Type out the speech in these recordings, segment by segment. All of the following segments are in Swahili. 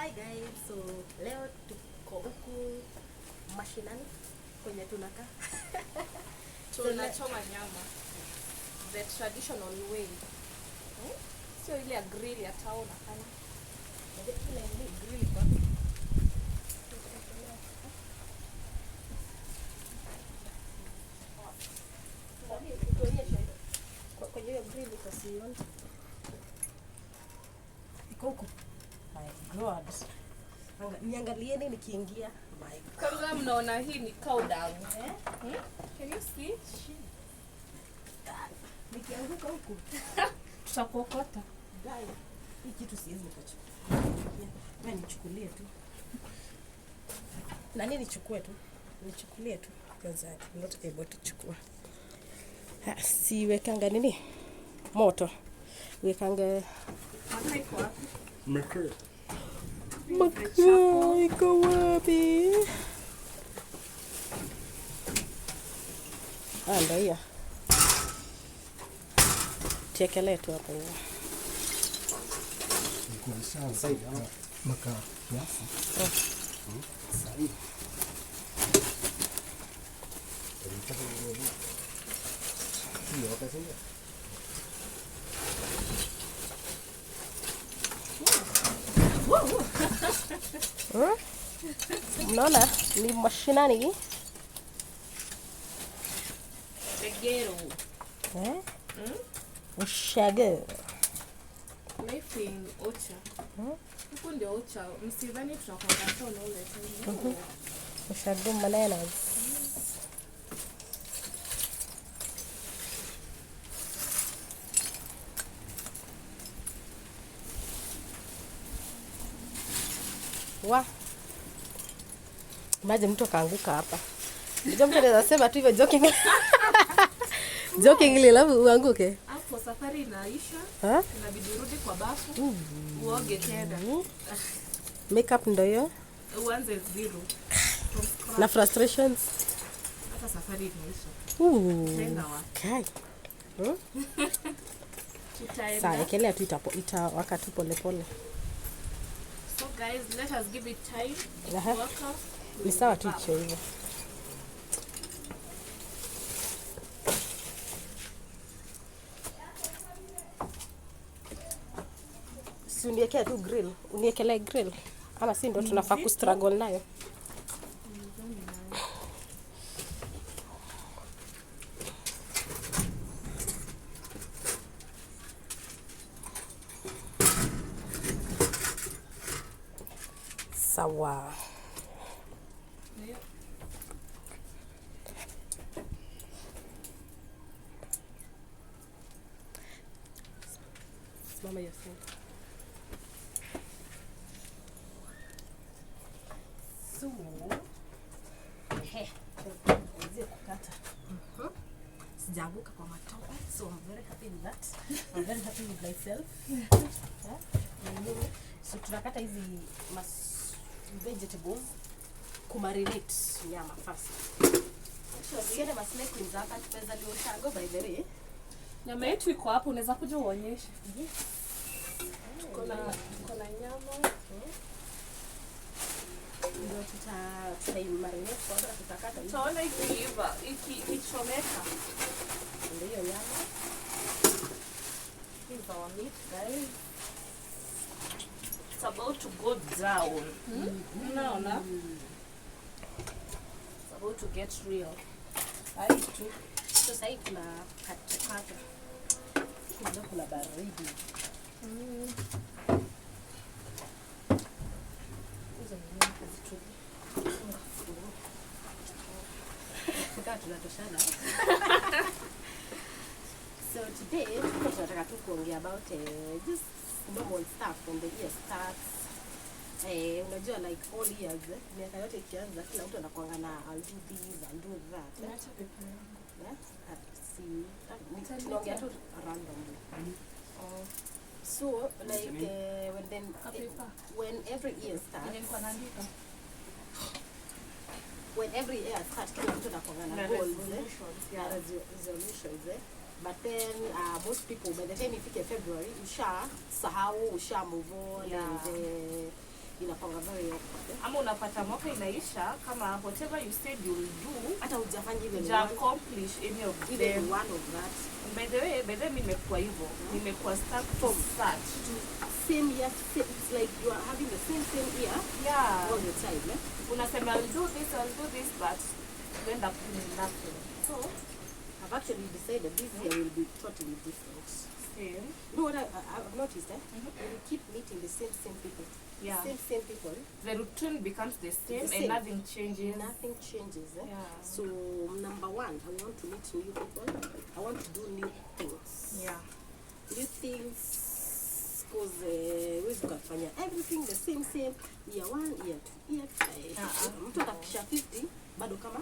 Hi guys, so leo tuko huku mashinani kwenye tunakaa. Tunachoma nyama the traditional way. Sio ile ya grill ya town hapana. Ile grill kwa kwenye hiyo grill utasiona. Iko huko. My God. Niangalieni nikiingia. My God. Kwanza mnaona hii ni cow dung. Can you see? Nikianguka huku Tutakokota. dai. Hii kitu siwezi nikachukua. Mimi nichukulie tu. Na nini nichukue tu? Nichukulie tu because I'm not able to chukua. Si wekanga nini? Moto. Wekanga Makaiko wapi? makaa iko wapi? Ndio hiyo. Chekelee tu hapo hiyo. Makaa kiasi. Sahihi. Hiyo wakati Mnaona ni mashinani Tegero. Ushago. Life in Ocha. Huko ndio Ocha. Msidhani tunakwenda town all the time. Ushago maneno. Wa. Maji mtu kaanguka hapa. Ndio mtu anaweza sema tu hivyo joking. Joking ile lafu uanguke. Hapo safari inaisha. Ha? Inabidi urudi kwa bafu. Uoge tena. Makeup ndio hiyo. Uanze zero. Na frustrations. Hata safari inaisha. Tenda wa. Kai. Sasa ekelea tu itawaka tu pole pole. So guys, let us give it time. Work out. Ni sawa tu hicho hivyo. Si uniekea tu grill, uniekelee grill. Ama si ndio tunafaa ku struggle nayo. Sawa. Mama yasema. So, uweze kukata. Sijaanguka kwa matope, so I'm very happy with that. I'm very happy with myself. So tunakata hizi vegetables kumarinate nyama first. Siende masnake queens hapa tupeza leo shango by the way. Nyama yetu iko hapo, unaweza kuja uonyeshe. Yes. Kuna nyama. Ndio tutaimarinate kwanza tutakata. Tunaona ikiiva, ikichomeka. Ndio hiyo nyama. Here's our meat, guys. It's about to go down. Unaona? It's about to get real. Sasa hivi tuna kata. Kuna baridi. Hizo ni nyama zitulie. Kaka tunatoshana. So today tunataka tu kuongea about just normal stuff from the year starts. Unajua like all years, miaka yote ikianza kila mtu anakuanga na I'll do this, I'll do that. Acha pepe yangu. Tunaongea tu randomly. So like when every year starts, kila mtu anakuanga na goals, resolutions. But then most people by the time you pick February, usha move on and inakuwa very awkward. Ama unapata mwaka inaisha kama whatever you said you'll do, Hata hujafanya even you accomplish any of even them. one of that. By the way, nimekuwa hivyo. Nimekuwa stuck from start. Same year, it's like you are having the same year Yeah. all the time. Unasema I'll do this, but you end up doing nothing. So I've actually decided this year will be totally different. Same. You know what I've noticed? When you keep meeting the same people, Yeah. same people, The routine becomes the same, The same. and nothing changes. nothing changes. Yeah. So number one, I want to meet new people. I want to do new things. Yeah. New things, because we kufanya everything the same year 1, year 2, year 5. Mtu atakisha 50 bado kama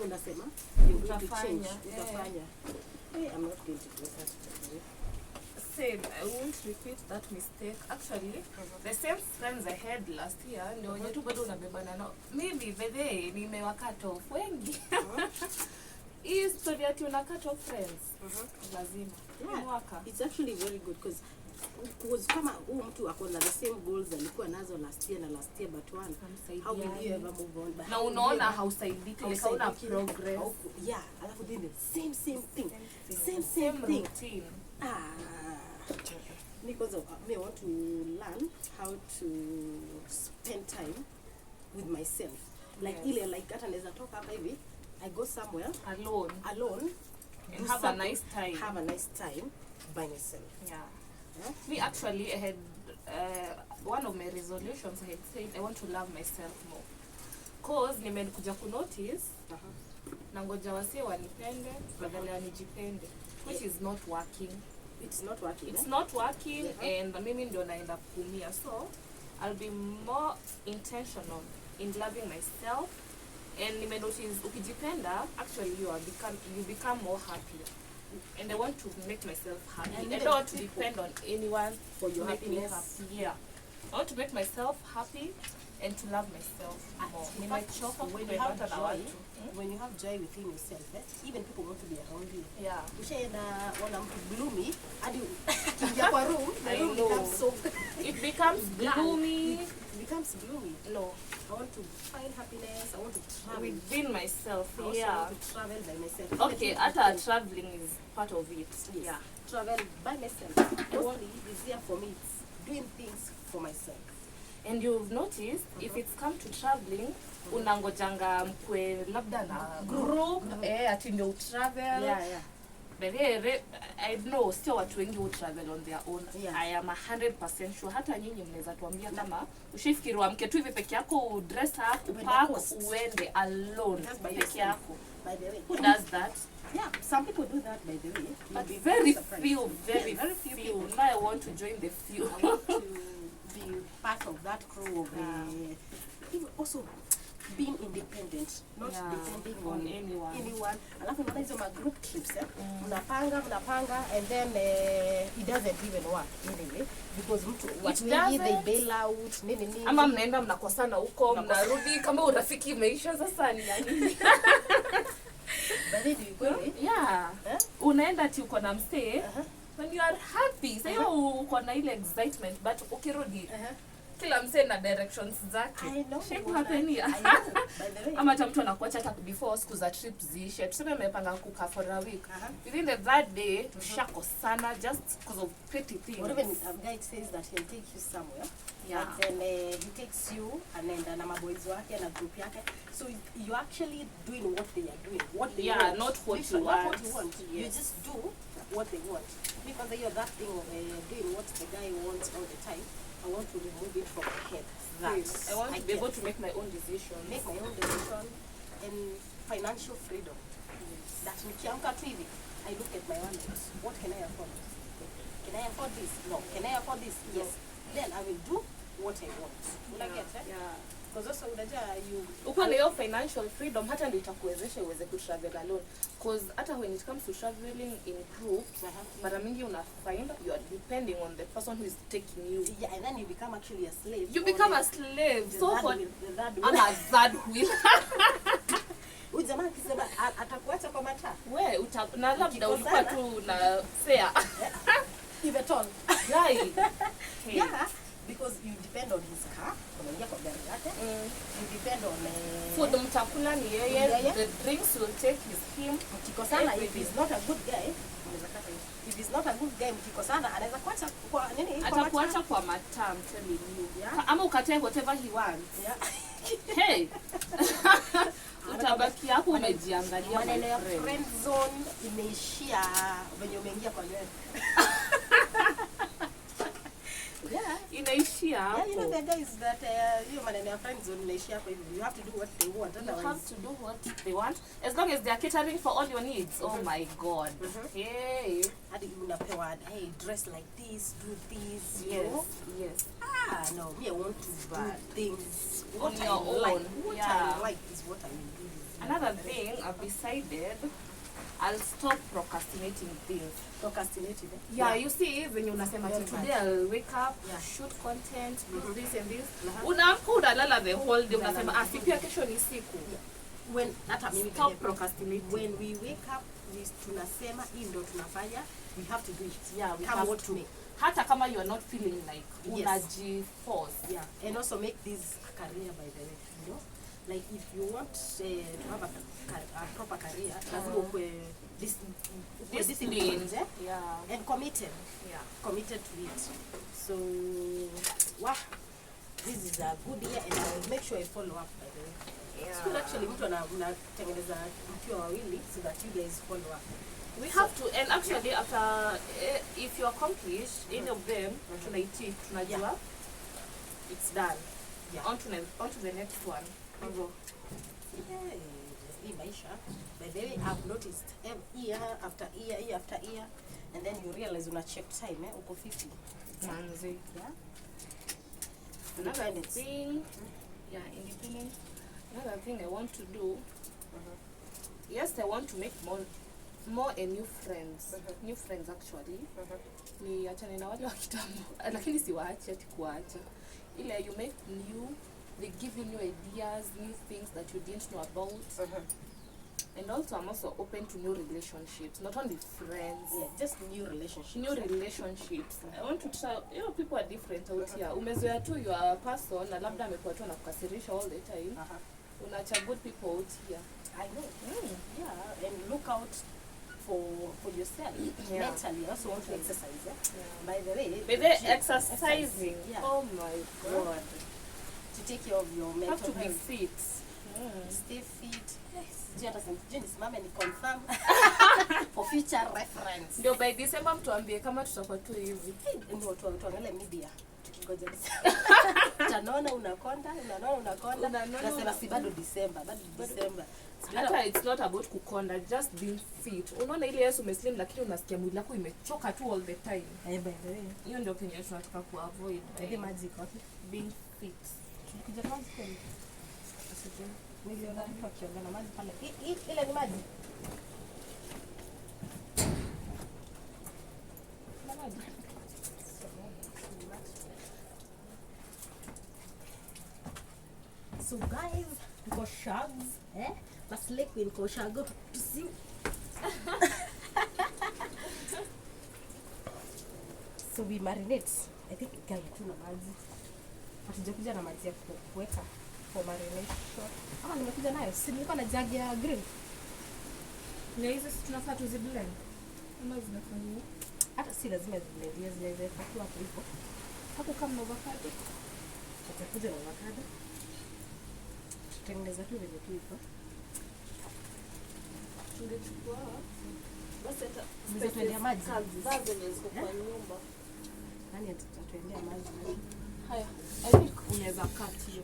unasema you're going to change. Utafanya. I'm not going to do that today. Same. I won't repeat that mistake. Actually, the same friends I had last year, ndio wenye tu bado unabebana nao. Maybe by the way, nimewa cut off wengi. Hii story ati una cut off friends. Lazima. Yeah. Mwaka. It's actually very good because kama huyu mtu ako na the same goals alikuwa nazo last year but one, how will you ever move on? But Na unaona hausaidiki, hauna progress. Yeah, alafu doing the same thing. Same thing. Routine. Because me, I want to learn how to spend time with myself. Like ile like hata naweza toka hapa hivi, I go somewhere Alone. do And have a something, nice time. Have a nice time by myself. Yeah. Me actually, I had one of my resolutions. I had said I want to love myself more. Cause nimekuja ku notice nangoja wase wanipende badala ya nijipende, which is not working. It's not working. It's not working, and mimi ndio naenda kuumia. So I'll be more intentional in loving myself. And nime notice ukijipenda, actually you become more happy. And I want to make myself happy. I don't want to depend on anyone for your to make me happiness. happy. Yeah. I want to make myself happy and to love myself more. Nimechoka kupendana na watu. When you have joy within yourself, even people want to be around you. Yeah. Ushaenda ona mtu gloomy hadi kingia kwa room, the room becomes so it becomes gloomy. It becomes gloomy. No. I want to find happiness. I want to travel Within myself. I also Yeah. want to travel by myself. Okay, after traveling is part of it. Yes. Yeah. Travel by myself. Mostly is here for me. It's doing things for myself. And you've noticed if it's come to traveling, unangojanga mkwe labda na group ati ndio travel. Yeah. But I know sio watu wengi who travel on their own. Yeah. I am 100% sure. Hata nyinyi mnaweza tuambia kama ushifikiri uamke tu hivi peke yako, dress up, upack, uende alone peke yako. By the way, Who does that? Yeah, some people do that, by the way. But You'll be very surprised. few, very Yeah, very few. people. Now I want to join the few. I want to be part of that crew of even also being independent, not depending on anyone. Alafu mna hizo ma group trips, mnapanga and then it doesn't even work anyway because mtu watu wengi they bail out nini. Ama mnaenda mnakosana huko, mnarudi kama urafiki imeisha sasa ni nini? Yeah. Unaenda ati uko na msee when you are happy. Sasa uko na ile excitement but ukirudi kila msee na directions zake. Shape hapenia. Ama hata mtu anakuacha hata before siku za trip ziishe. Tuseme mmepanga kukaa for a week. Within the third day mshakosana just because of petty things. Or even a guy says that he'll take you somewhere. Yeah. And then he takes you and then na maboys wake na group yake. So you're actually doing what they are doing. What they want. Not what Listen, you not want. what you want. Yes. You just do what they want. Because you're that thing of doing what the guy wants all the time. I want to remove it from my head. Yes. I want to be able to make my own decisions. Make my own decision and financial freedom. That nikiamka tu hivi, I look at my wallets. What can I afford? Can I afford this? No. Can I afford this? Yes. Then I will do what I want. Yeah. Because also unajua uko na hiyo financial freedom hata ndio itakuwezesha uweze ku travel alone. Because hata when it comes to traveling in group, mara mingi una find you are depending on the person who is taking you. Yeah, and then you become actually a slave. You become a slave. So for I'm a third wheel. Ujamaa kisema atakuacha kwa mataa. We na labda ulikuwa tu na fare. Iveton. Right. Yeah. because you depend on his car, unaingia kwa gari yake. You depend on food mtakula ni yeye, the drinks will take him. Mkikosana, if he's not a good guy, unaweza kata hiyo. If he's not a good guy, mkikosana anaweza kuacha kwa nini? Atakuacha kwa mataa, I'm telling you. Yeah. Ama ukatae whatever he wants. Yeah. Hey. Utabaki hapo umejiangalia. Maneno ya friend zone imeishia venye umeingia kwa nywele. Yeah, inaishia hapo. Yeah, you know the guys that you maneno ya friend zone inaishia hapo hivi. You have to do what they want. You have to do what they want as long as they are catering for all your needs. Oh my God. Hey. Hadi unapewa, hey, dress like this, do this. Yes. Know? Yes. No, me I want to do things on your own. What yeah. I like is what I will do. Another thing I've decided, I'll stop procrastinating things. Procrastinating? Yeah, you see, when you unasema today I'll wake up, shoot content, do this and this. Unaamka unalala the whole day, unasema siku ya kesho ni siku. When hata mimi stop procrastinating. When we wake up, we tunasema hii ndio tunafanya, we have to do it. Yeah, we have to. Hata kama you are not feeling like unaji-force. Yeah, and also make this a career, by the way, you know? Like if you want to have a proper career, lazima ukwe disciplined, yeah, and committed. Yeah, committed to it. So, wow, this is a good year, and I will make sure I follow up, by the way. Yeah. So actually, mtu anatengeneza mkiwa wawili so that you guys follow up. We have to, and actually after if you accomplish any of them, tunajua it's done. Yeah. On to the next one. Yeah, maisha. By the way, I've noticed year after year, year after year, and then you realize una check time, uko 50. Manzi. Yeah. Another thing, independent. Another thing I want to do. Yes, I want to make more and new friends. New friends actually. Ni achane na wale wa kitambo. Lakini siwaache ati kuacha. Ile you make new, they give you new ideas, new things that you didn't know about. And also I'm also open to new relationships, not only friends. Yeah, just new relationships. New relationships. I want to try, you know, people are different out here. Umezoea tu your person na labda amekuwa tu anakukasirisha all the time. Unacha good people out here. I know. Yeah, and look out for yourself. Mentally, I also want to exercise. By the way, exercising. Oh my God. To take care of your mental health. Have to be fit. Stay fit. Nisimame ni confirm for future reference. Ndio by December mtuambie kama tutakuwa tu hivi. Ndio tuangalie media. Tukingoja December. Unakonda. Nasema si bado December. Hata it's not about kukonda, just being fit. Unaona ile Yesu umeslim lakini unasikia mwili wako imechoka tu all the time. By the way, hiyo ndio kenye tunataka kuavoid. Ile magic wapi? Being fit. Tukija kwanza kweli. Asije. Niliona mtu akiongea na maji pale. Ile ni maji. Na maji. So guys, tuko shags, Basi lake in Koshago. See. So we marinate. I think gari tuna maji. Hatujakuja na maji ya kuweka for marination. Ama nimekuja nayo. Si nilikuwa na jug ya green. Na hizo tunafaa tuziblend. Ama zinafanywa. Hata si lazima ziblend, zinaweza kuwa hapo hivyo. Hapo kama avocado. Tutakuja na avocado. Tutengeneza tu vile tu hivyo. Tungechukua basi hata tuendea maji. Kazi ziko kwa nyumba. Nani atatuendea maji? Haya, I think unaweza cut hiyo.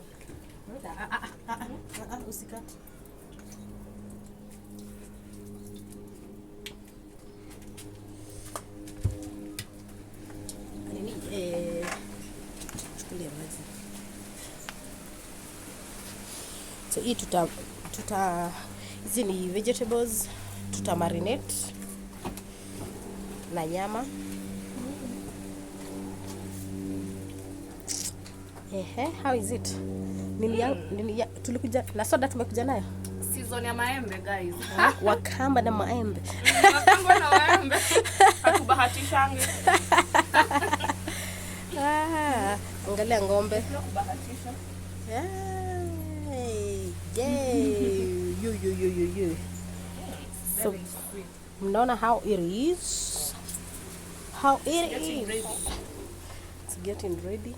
Usikate. Chukulia maji. So hii hizi ni vegetables tuta marinate na nyama. How is it? Tulikuja na soda, tumekuja nayo season ya maembe guys. Wakamba na maembe. Wakamba na maembe. Hatubahatishangi. Angalia ng'ombe. Sio kubahatisha. Hey, yay. You. So, Very sweet. mnaona how it is? How it Getting is. ready. It's getting ready.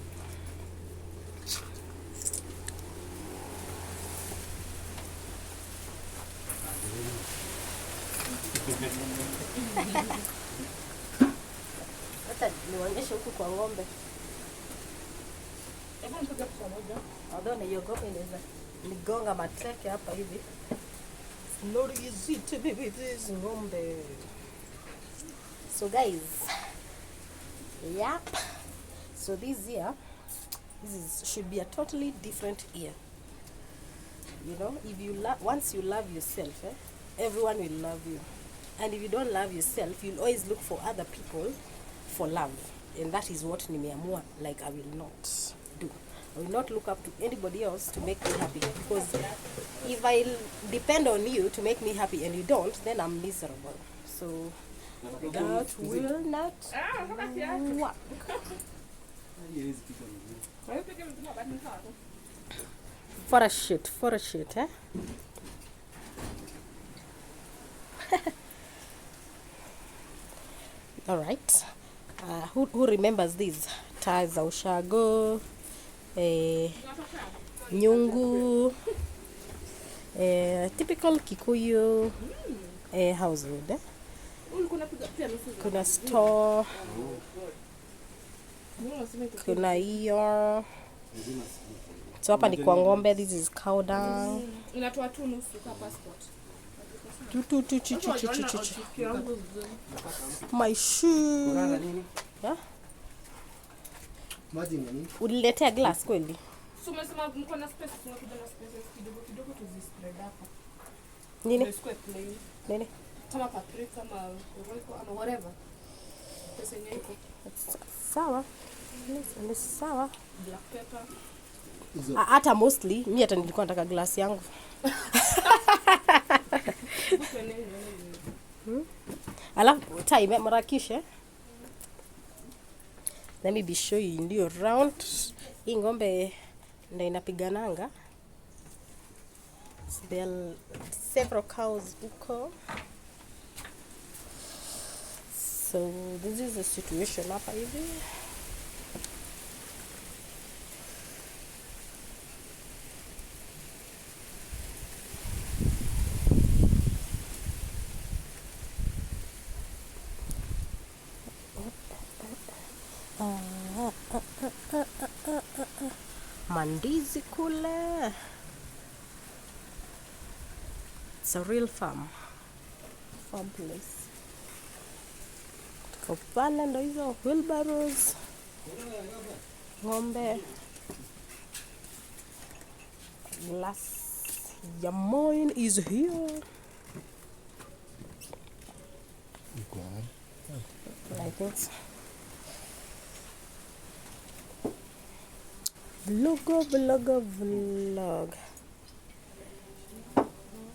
Hata nionyeshe huku kwa ng'ombe. Hebu nipige picha moja. Although naiogopa inaweza nigonga mateke hapa hivi. It's not easy to be with this ng'ombe. So guys, yep. So this year, should be a totally different year. You know, if you once you love yourself, everyone will love you. And if you don't love yourself, you'll always look for other people for love. And that is what nimeamua, like I will not do. I will not look up to anybody else to make me happy. Because if I depend on you to make me happy and you don't, then I'm miserable. So that will not work. For a shit, eh? All right. Who remembers these? Taa za ushago, nyungu, typical Kikuyu household. Eh? Kuna store, kuna hiyo. So hapa ni kwa ng'ombe. This is cow dung. Inatoa tu nusu kwa passport. My shoe. Yeah? Uliletea glass kweli? So umesema mko na space, tunakuja na spaces kidogo tuzispread hapa. Nini? Square plain. Nini? Kama paprika ama roiko ama whatever. Pesa yenyewe iko. Sawa. Ni sawa. Black pepper. Hata mostly mimi hata nilikuwa nataka glass yangu. Alafu time marakishe. Let me be show you ndio round. Hii ng'ombe ndio inapigananga. There are several cows huko. So this is the situation hapa hivi. Mandizi kule. It's a real farm place. Tuko pale ndo hizo wheelbarrows. Ng'ombe. Glass ya mine is here. I think so. Vlog.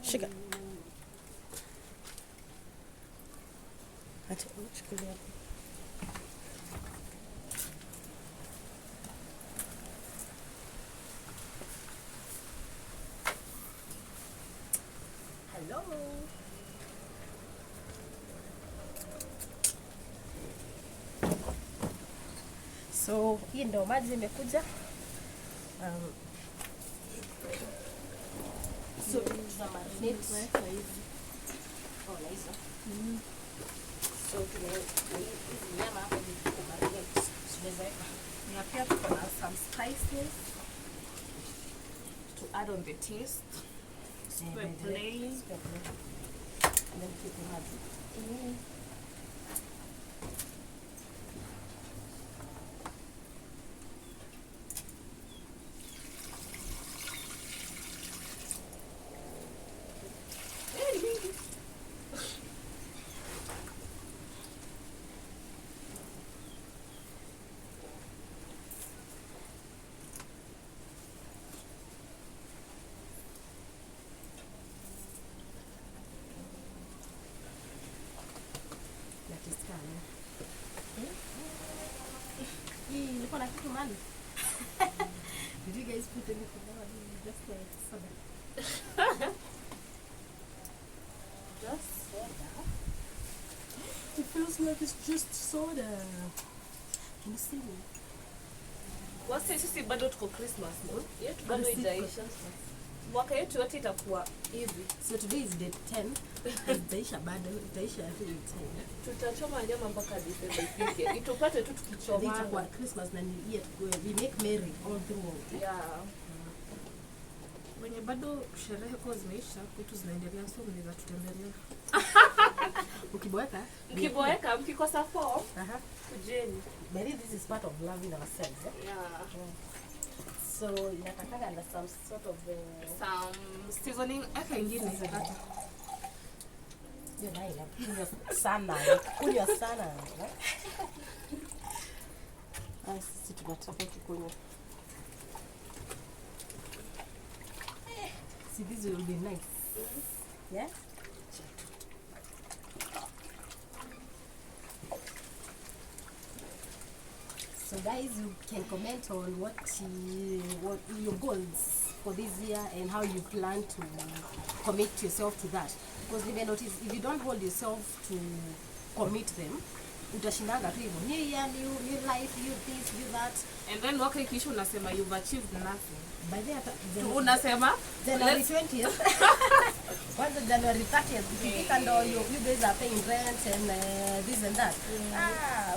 Shika. Acha chukulia. Hello. So, hii ndo maji imekuja. So, tunamarinate hizi. Oh, nice. So, hizi nyama hapa ni kumarinate. Tunaweka. Na pia tuko na some spices to add on the taste. Square plain. And then keep maji. That is fine. put anything on, just soda. Just soda. It feels like it's just soda. Can you see me? Wasi sisi bado tuko Christmas, no? Yetu bado ijaisha. Mwaka yetu yote itakuwa hivi. So today is day 10. Itaisha bado, itaisha I think 10. Tutachoma nyama mpaka December ifike. Itupate tu tukichoma. Itakuwa Christmas na New Year we make merry all through. Yeah. Wenye bado sherehe kwa zimeisha, vitu zinaendelea, so mnaweza tutembelea. Ukiboeka, mkikosa form, kujeni. Maybe this is part of loving ourselves. Yeah. So inatakanga under some sort of some seasoning aka ingine hata. Ndio naila kunywa sana. Sisi tunataka kukunywa. See, this will be nice. Yeah? So guys, you can comment on what your goals for this year and how you plan to commit yourself to that. Because you may notice, if you don't hold yourself to commit them, utashindanga tu hivyo. New year, new life, new this, new that. And then waka ikisha unasema you've achieved nothing. By the unasema January 20th. Once January 30th, ukifika ndo you guys are paying rent and this and that.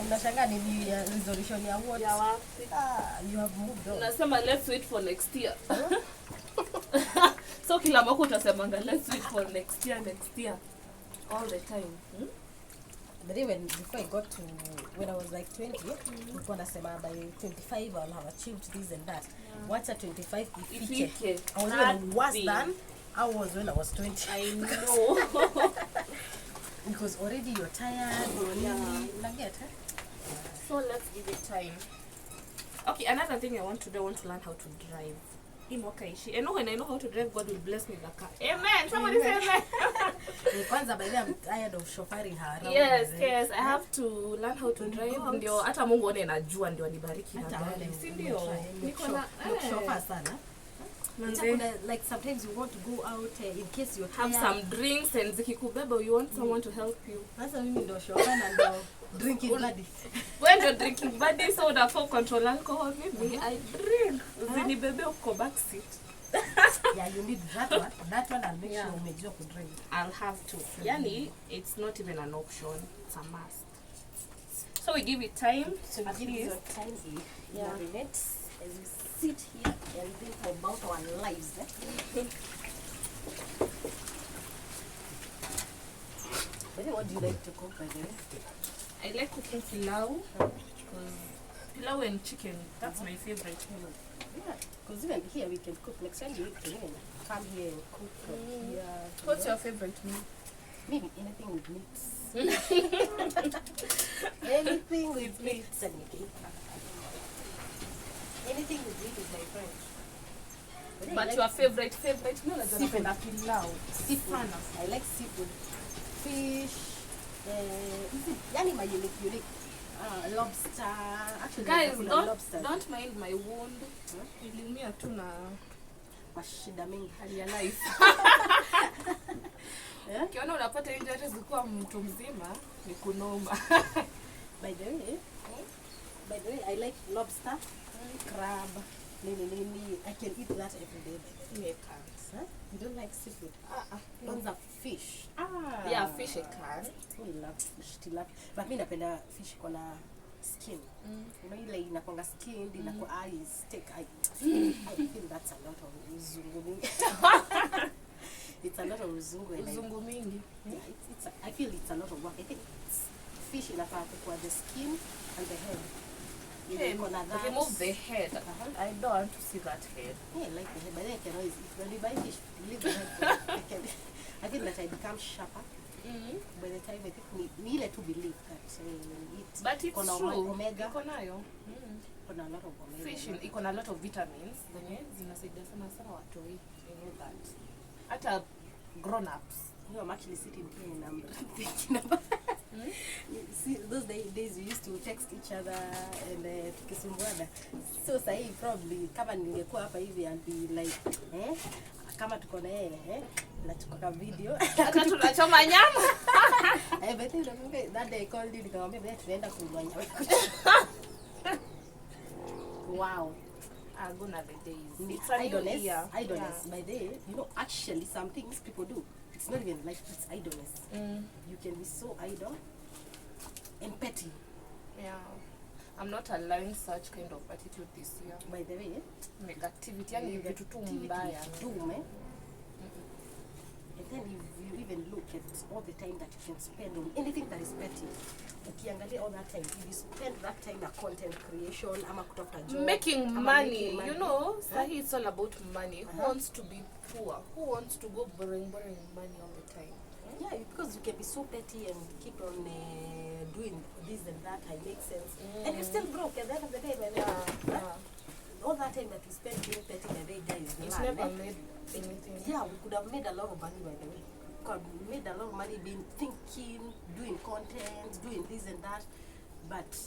Unashangaa ni new year resolution ya what? Ya wapi? You have moved on. Unasema let's wait for next year. So kila mwaka utasemanga let's wait for next year all the time. But even before I got to, when I was like 20, nilikuwa nasema by 25 I'll have achieved this and that. Once at 25 ifike, I was even worse than I was when I was 20. I know. Because already you're tired, unaget, So let's give it time. Okay, another thing I want to do, I want to learn how to drive. And when I know how to drive, God will bless me with a car. Amen. Somebody say amen. Kwanza by the way, I'm tired of chauffeuring her around. Yes, I have to learn how to drive. Ndio hata Mungu one najua ndio anibariki na gari. Si ndio? Niko na chauffeur sana. Like sometimes you want to go out in case you're tired. Have some drinks and zikikubeba you want someone to help you. Sasa mimi ndio chauffeur na ndio drinking buddy. When you're drinking buddy, so unafaa control alcohol. Maybe I drink. Usinibebe uko back seat. Yeah, you need that one. That one I'll make sure umejua ku drive. I'll have to. Yani, it's not even an option. It's a must. So we give it time. So we give it time. Marinate as we sit here and think about our lives. What do you like to cook, by the way? I like cooking pilau. Pilau and chicken, that's my favorite meal. Yeah, because even here we can cook. Next time you need to come here and cook. What's your favorite meal? Maybe anything with meat. Anything with meat. Anything with meat is my friend. But like your favorite meal is pilau. Seafood. I like seafood. Fish. Yani my unique. Lobster. Actually, guys, lobster. don't mind my wound. Nilimia tu na mashida mengi hali ya life. Kiona unapata injuries zikuwa mtu mzima ni kunoma. By the way, I like lobster, crab, nini. I can eat that every day. You can't. You don't like seafood? Kwanza fish. Yeah, fish I can. I love fish, tilapia. But mimi napenda fish kona skin. Ile inakonga skin, inakuwa eyes, take eye. I feel that's a lot of uzungu mingi. It's a lot of uzungu. Uzungu mingi. Yeah, I feel it's a lot of work. I think fish inafaa kwa the skin and the head. Remove the head. I don't want to see that head. Yeah, I like the head, but then I can always eat. When you buy fish, leave the head. I feel that I become sharper. By the time I think we need to believe that it. But it's true. Omega. Ikonayo. Kuna a lot of omega. Fish iko na a lot of vitamins. Zinasaidia sana watoi. I know that. Hata grown ups. I'm actually sitting here and I'm thinking about You see, those days we used to text each other and tukisumbuana. So sahi probably kama ningekuwa hapa hivi I'd be like kama tuko na yeye na tuko kwa video hata tunachoma nyama. But then that day I called you nikamwambia bwana tunaenda kununua nyama. Wow. Gonna the days. It's idleness. Idleness. By the way, you know, actually some things people do. It's not even like it's idleness. You can be so idle and petty. Yeah. I'm not allowing such kind of attitude this year. By the way, negativity yani vitu tu mbaya. And then if you even look at all the time that you can spend on anything that is petty, ukiangalia all that time, if you spend that time on content creation, ama kutafuta job, making money, you know, sahi it's all about money. Who wants to be poor? Who wants to go borrowing money all the time? Yeah, because you can be so petty and keep on doing this and that, it makes sense. And you're still broke at the end of the day, all that time that we spent being petty by the guys, it's never made anything. Yeah, we could have made a lot of money by the way. Could have made a lot of money being thinking, doing content, doing this and that. But